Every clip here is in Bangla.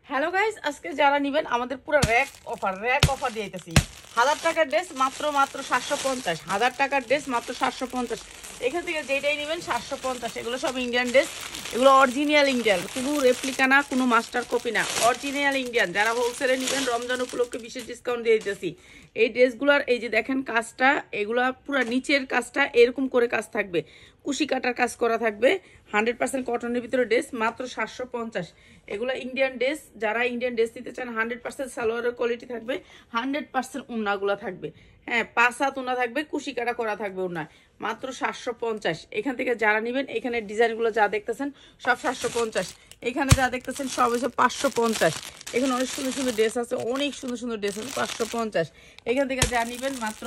হ্যালো গাইস, আজকে যারা নেবেন আমাদের পুরো র্যাক অফার দিয়ে দিতেছি। 1000 টাকার ড্রেস মাত্র 750, 1000 টাকার ড্রেস মাত্র 750। এখান থেকে যেটাই নেবেন 750। এগুলো সব ইন্ডিয়ান ড্রেস, এগুলো অরিজিনাল ইন্ডিয়ান, কোনো রেপ্লিকা না, কোনো মাস্টার কপি না, অরিজিনাল ইন্ডিয়ান। যারা হোলসেলে নেবেন রমজান উপলক্ষে বিশেষ ডিসকাউন্ট দিয়ে দিতেছি। এই ড্রেসগুলোর এই যে দেখেন কাজটা, এগুলা পুরো নিচের কাজটা এরকম করে কাজ থাকবে, কুশি কাটার কাজ করা থাকবে। 100% কটনের ভিতরে ড্রেস মাত্র 750। এগুলো ইন্ডিয়ান ড্রেস, যারা ইন্ডিয়ান ড্রেস নিতে চান 100% সালোয়ারের কোয়ালিটি থাকবে, 100% উন্নাগুলো থাকবে। হ্যাঁ, 5 হাত উন্না থাকবে, কুশি কাটা করা থাকবে উন্না, মাত্র 750। এখান থেকে যারা নেবেন, এখানে ডিজাইনগুলো যা দেখতেছেন সব 750, এখানে যা দেখতেছেন সব হচ্ছে 550। এখানে অনেক সুন্দর সুন্দর ড্রেস আছে, অনেক সুন্দর সুন্দর ড্রেস আছে 550। এখান থেকে যা নেবেন মাত্র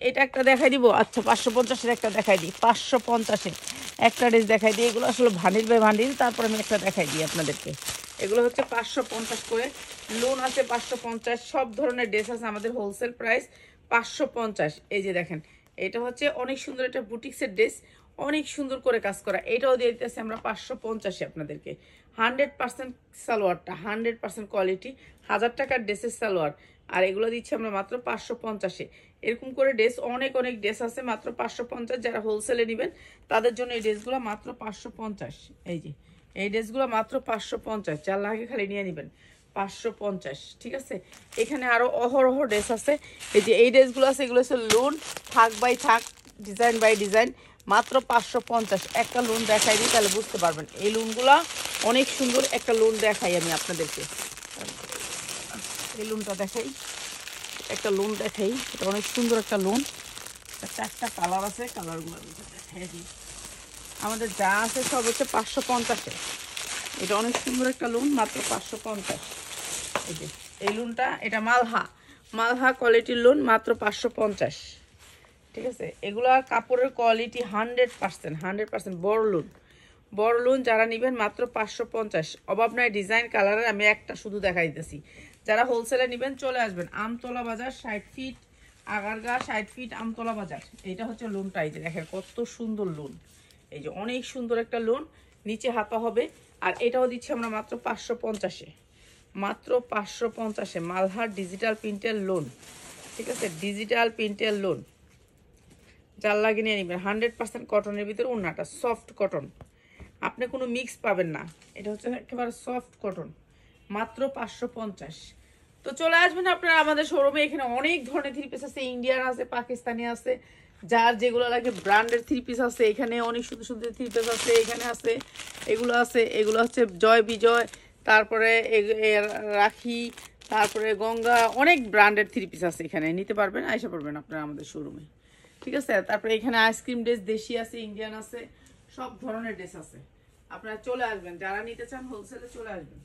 এটা একটা দেখাই দিব। আচ্ছা, 550-এর একটা দেখাই দিই, 550-এর একটা ড্রেস দেখাই দিই। এগুলো আসলে ভান্ডিল বাই ভান্ডিল, তারপর আমি একটা দেখাই দিই আপনাদেরকে। এগুলো হচ্ছে 550 করে, লোন আছে 550। সব ধরনের ড্রেস আছে আমাদের, হোলসেল প্রাইস 550। এই যে দেখেন, এটা হচ্ছে অনেক সুন্দর একটা বুটিক্সের ড্রেস, অনেক সুন্দর করে কাজ করা। এটাও দিয়ে দিতেছি আমরা 550-এ আপনাদেরকে। 100% সালোয়ারটা 100% কোয়ালিটি, 1000 টাকার ড্রেসের সালোয়ার। আর এগুলো দিচ্ছি আমরা মাত্র 550-এ। এরকম করে ড্রেস অনেক অনেক ড্রেস আছে মাত্র 550। যারা হোলসেলে নেবেন তাদের জন্য এই ড্রেসগুলো মাত্র 550। এই যে এই ড্রেসগুলো মাত্র 550, 4 লাগে খালি নিয়ে নেবেন 550। ঠিক আছে, এখানে আরো অহরহ ড্রেস আছে। এই যে এই ড্রেসগুলো আছে, এগুলো হচ্ছে লোন, থাক বাই থাক, ডিজাইন বাই ডিজাইন, মাত্র 550। একটা লোন দেখাই দিই তাহলে বুঝতে পারবেন। এই লোনগুলা অনেক সুন্দর, একটা লোন দেখাই আমি আপনাদেরকে। এই লোনটা দেখাই, একটা লোন দেখাই, এটা অনেক সুন্দর একটা লোন। চারটা কালার আছে, কালারগুলো দেখাই দিই। আমাদের যা আছে সব হচ্ছে 550-এ। এটা অনেক সুন্দর একটা লোন, মাত্র 550। এই যে এই লোনটা, এটা মালহা কোয়ালিটির লোন, মাত্র 550। ঠিক আছে, এগুলা কাপড়ের কোয়ালিটি 100%, বড় লোন যারা নেবেন মাত্র 550। অভাব নাই ডিজাইন কালারের, আমি একটা শুধু দেখাই দিতেছি। যারা হোলসেলে নেবেন চলে আসবেন আমতলা বাজার, 60 ফিট আগারগা, 60 ফিট আমতলা বাজার। এটা হচ্ছে লোনটা, এই যে দেখেন কত সুন্দর লোন। এই যে অনেক সুন্দর একটা লোন, নিচে হাতা হবে। আর এটাও দিচ্ছি আমরা মাত্র 550-এ, মাত্র 550-এ। মালহার ডিজিটাল প্রিন্টের লোন, ঠিক আছে, ডিজিটাল প্রিন্টের লোন। জাল লাগিয়ে নিয়ে নেবেন। 100% কটনের ভিতরে, ওড়নাটা সফট কটন, আপনি কোনো মিক্স পাবেন না। এটা হচ্ছে একেবারে সফট কটন, মাত্র 550। তো চলে আসবেন আপনারা আমাদের শোরুমে। এখানে অনেক ধরনের থ্রি পিস আছে, ইন্ডিয়ান আছে, পাকিস্তানি আছে, যার যেগুলো লাগে ব্র্যান্ডের থ্রি পিস আছে। এখানে অনেক সুন্দর সুন্দর থ্রি পিস আছে, এখানে আছে, এগুলো আছে। এগুলো হচ্ছে জয় বিজয়, তারপরে রাখি, তারপরে গঙ্গা, অনেক ব্র্যান্ডের থ্রি পিস আছে। এখানে নিতে পারবেন, আইসা পড়বেন আপনারা আমাদের শোরুমে। ঠিক আছে, তারপরে এখানে আইসক্রিম ড্রেস, দেশি আছে, ইন্ডিয়ান আছে, সব ধরনের ড্রেস আছে। আপনারা চলে আসবেন, যারা নিতে চান হোলসেলে চলে আসবেন।